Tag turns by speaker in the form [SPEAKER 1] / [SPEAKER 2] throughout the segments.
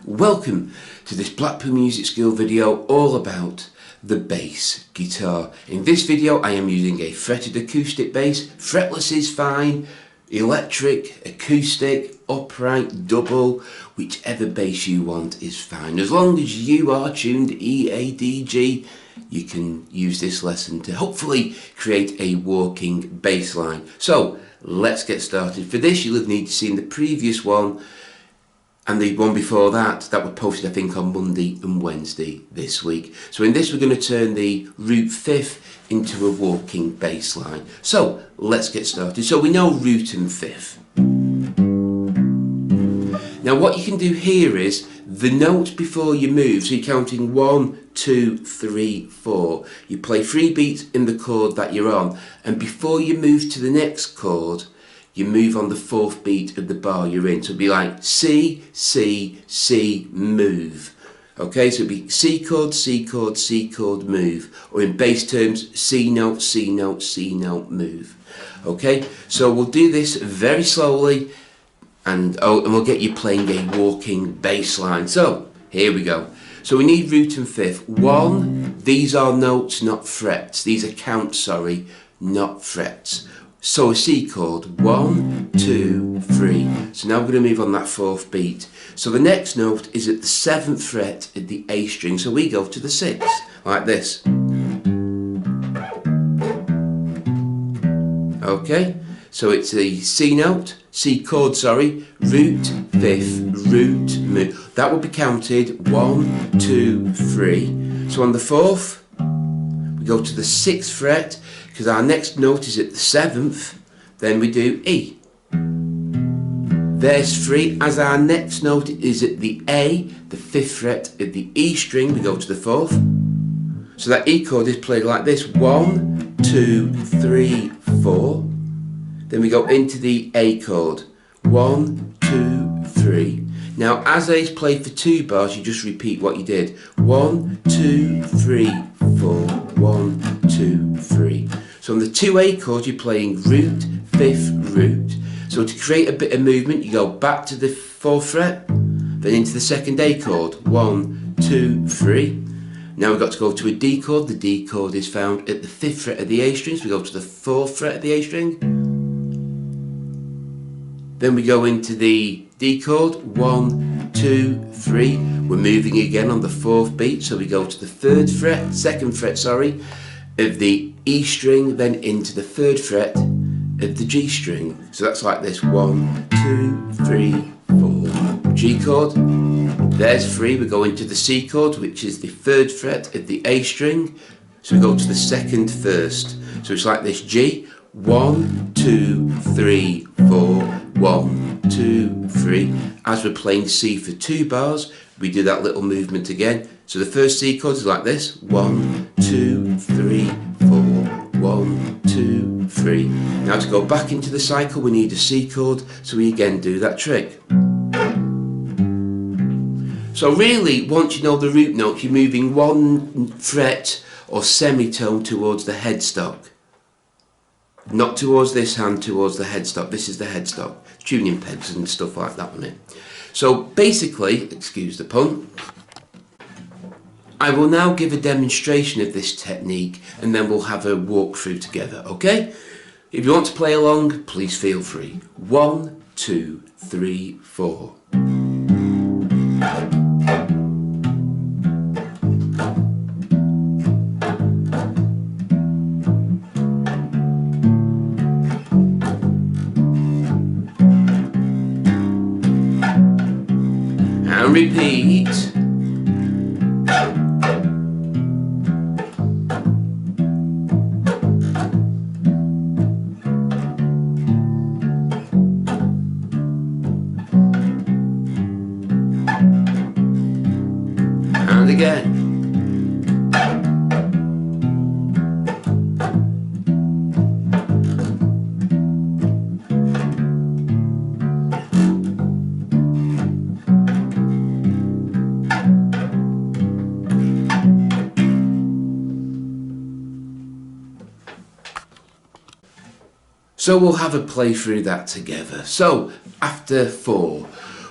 [SPEAKER 1] Welcome to this Blackpool Music School video all about the bass guitar. In this video I am using a fretted acoustic bass. Fretless is fine, electric, acoustic, upright, double, whichever bass you want is fine. As long as you are tuned E, A, D, G, you can use this lesson to hopefully create a walking bass line. So let's get started. For this you'll have needed to see in the previous one and the one before that were posted I think on Monday and Wednesday this week. So in this we're going to turn the root fifth into a walking bass line. So let's get started. So we know root and fifth. Now what you can do here is the note before you move, so you're counting 1, 2, 3, 4. You play 3 beats in the chord that you're on, and before you move to the next chord you move on the 4th beat of the bar you're in. So it'll be like C, C, C, move. Okay, so it'll be C chord, C chord, C chord, move. Or in bass terms, C note, C note, C note, move. Okay, so we'll do this very slowly and we'll get you playing a walking bass line. So here we go. So we need root and fifth. 1, these are notes, not frets. These are counts, sorry, not frets. So a C chord, 1, 2, 3. So now we're going to move on that 4th beat. So the next note is at the 7th fret at the A string. So we go to the 6th, like this. Okay, so it's a C note, C chord, sorry, root, 5th, root, move. That will be counted 1, 2, 3. So on the 4th, we go to the 6th fret, because our next note is at the 7th, then we do E. There's 3. As our next note is at the A, the 5th fret at the E string, we go to the 4th. So that E chord is played like this, 1, 2, 3, 4. Then we go into the A chord, 1, 2, 3. Now as A is played for 2 bars, you just repeat what you did. 1, 2, 3, 4, 1, 2, 3. So on the 2 A chords you're playing root, 5th, root. So to create a bit of movement you go back to the 4th fret, then into the 2nd A chord, 1, 2, 3. Now we've got to go to a D chord. The D chord is found at the 5th fret of the A string, so we go to the 4th fret of the A string. Then we go into the D chord, 1, 2, 3. We're moving again on the 4th beat, so we go to the 2nd fret, sorry, of the E string, then into the 3rd fret of the G string. So that's like this, 1, 2, 3, 4. G chord, there's 3. We go into the C chord, which is the 3rd fret of the A string. So we go to the 2nd first. So it's like this, G, 1, 2, 3, 4, 1, 2, 3. As we're playing C for 2 bars, we do that little movement again. So the first C chord is like this, 1, 2, 3, 4, 1, 2, 3. Now to go back into the cycle we need a C chord, so we again do that trick. So really, once you know the root notes, you're moving 1 fret or semitone towards the headstock. Not towards this hand, towards the headstock. This is the headstock. Tuning pegs and stuff like that on it. So basically, excuse the pun, I will now give a demonstration of this technique and then we'll have a walkthrough together, okay? If you want to play along, please feel free. 1, 2, 3, 4. And repeat. And again. So we'll have a play through that together. So after 4,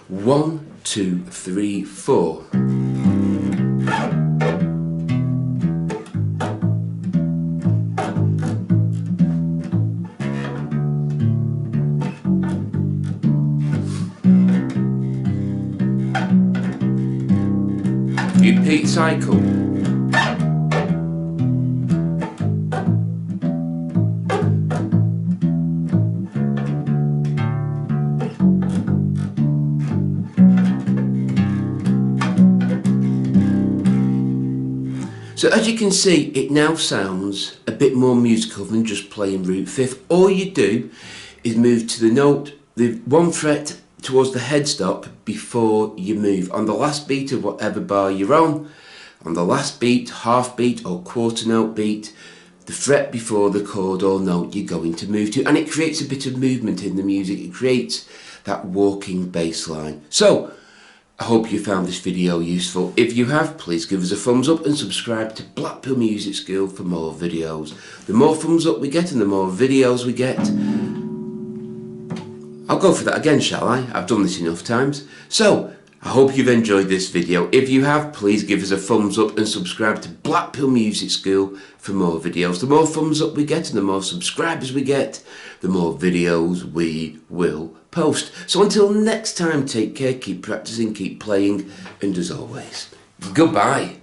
[SPEAKER 1] 1, 2, 3, 4. Repeat cycle. So as you can see, it now sounds a bit more musical than just playing root fifth. All you do is move to the note, the 1 fret towards the headstop before you move. On the last beat of whatever bar you're on the last beat, half beat or quarter note beat, the fret before the chord or note you're going to move to. And it creates a bit of movement in the music. It creates that walking bass line. So, I hope you found this video useful. If you have, please give us a thumbs up and subscribe to Blackpool Music School for more videos. The more thumbs up we get and the more videos we get, I'll go for that again, shall I? I've done this enough times. So, I hope you've enjoyed this video. If you have, please give us a thumbs up and subscribe to Blackpool Music School for more videos. The more thumbs up we get and the more subscribers we get, the more videos we will post. So until next time, take care, keep practicing, keep playing, and as always, goodbye.